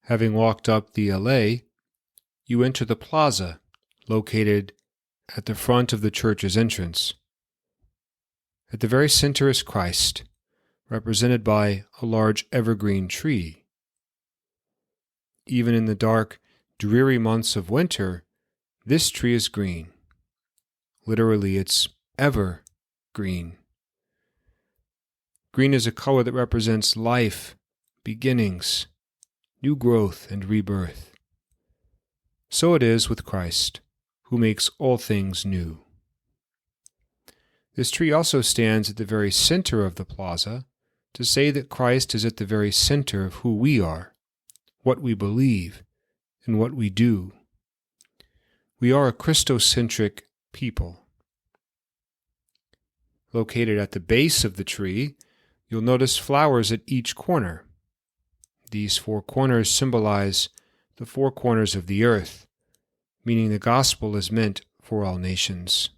Having walked up the allée, you enter the plaza, located at the front of the church's entrance. At the very center is Christ, represented by a large evergreen tree. Even in the dark, dreary months of winter, this tree is green. Literally, it's ever green. Green is a color that represents life, beginnings, new growth, and rebirth. So it is with Christ, who makes all things new. This tree also stands at the very center of the plaza to say that Christ is at the very center of who we are, what we believe, and what we do. We are a Christocentric people. Located at the base of the tree, you'll notice flowers at each corner. These four corners symbolize the four corners of the earth, meaning the gospel is meant for all nations.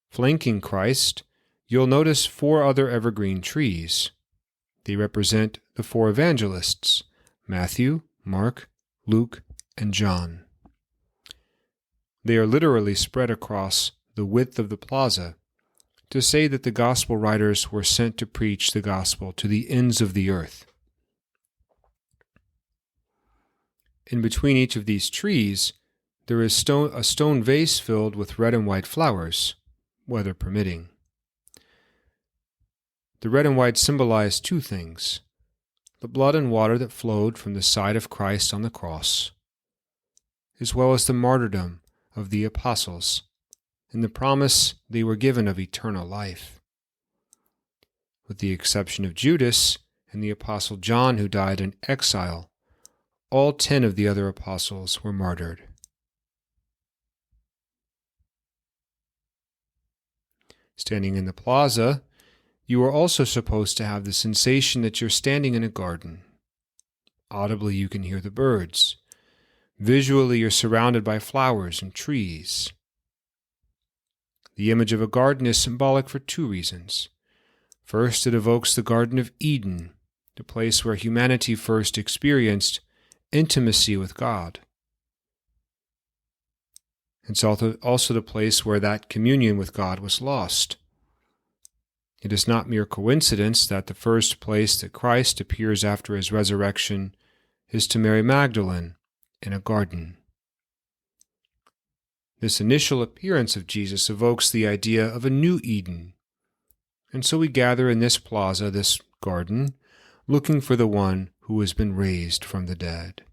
Flanking Christ, you'll notice four other evergreen trees. They represent the four evangelists, Matthew, Mark, Luke, and John. They are literally spread across the width of the plaza to say that the gospel writers were sent to preach the gospel to the ends of the earth. In between each of these trees, there is a stone vase filled with red and white flowers, weather permitting. The red and white symbolize two things: the blood and water that flowed from the side of Christ on the cross, as well as the martyrdom of the apostles and the promise they were given of eternal life. With the exception of Judas and the apostle John, who died in exile, all 10 of the other apostles were martyred. Standing in the plaza, you are also supposed to have the sensation that you're standing in a garden. Audibly, you can hear the birds. Visually, you're surrounded by flowers and trees. The image of a garden is symbolic for two reasons. First, it evokes the Garden of Eden, the place where humanity first experienced intimacy with God. It's also the place where that communion with God was lost. It is not mere coincidence that the first place that Christ appears after his resurrection is to Mary Magdalene in a garden. This initial appearance of Jesus evokes the idea of a new Eden, and so we gather in this plaza, this garden, looking for the one who has been raised from the dead.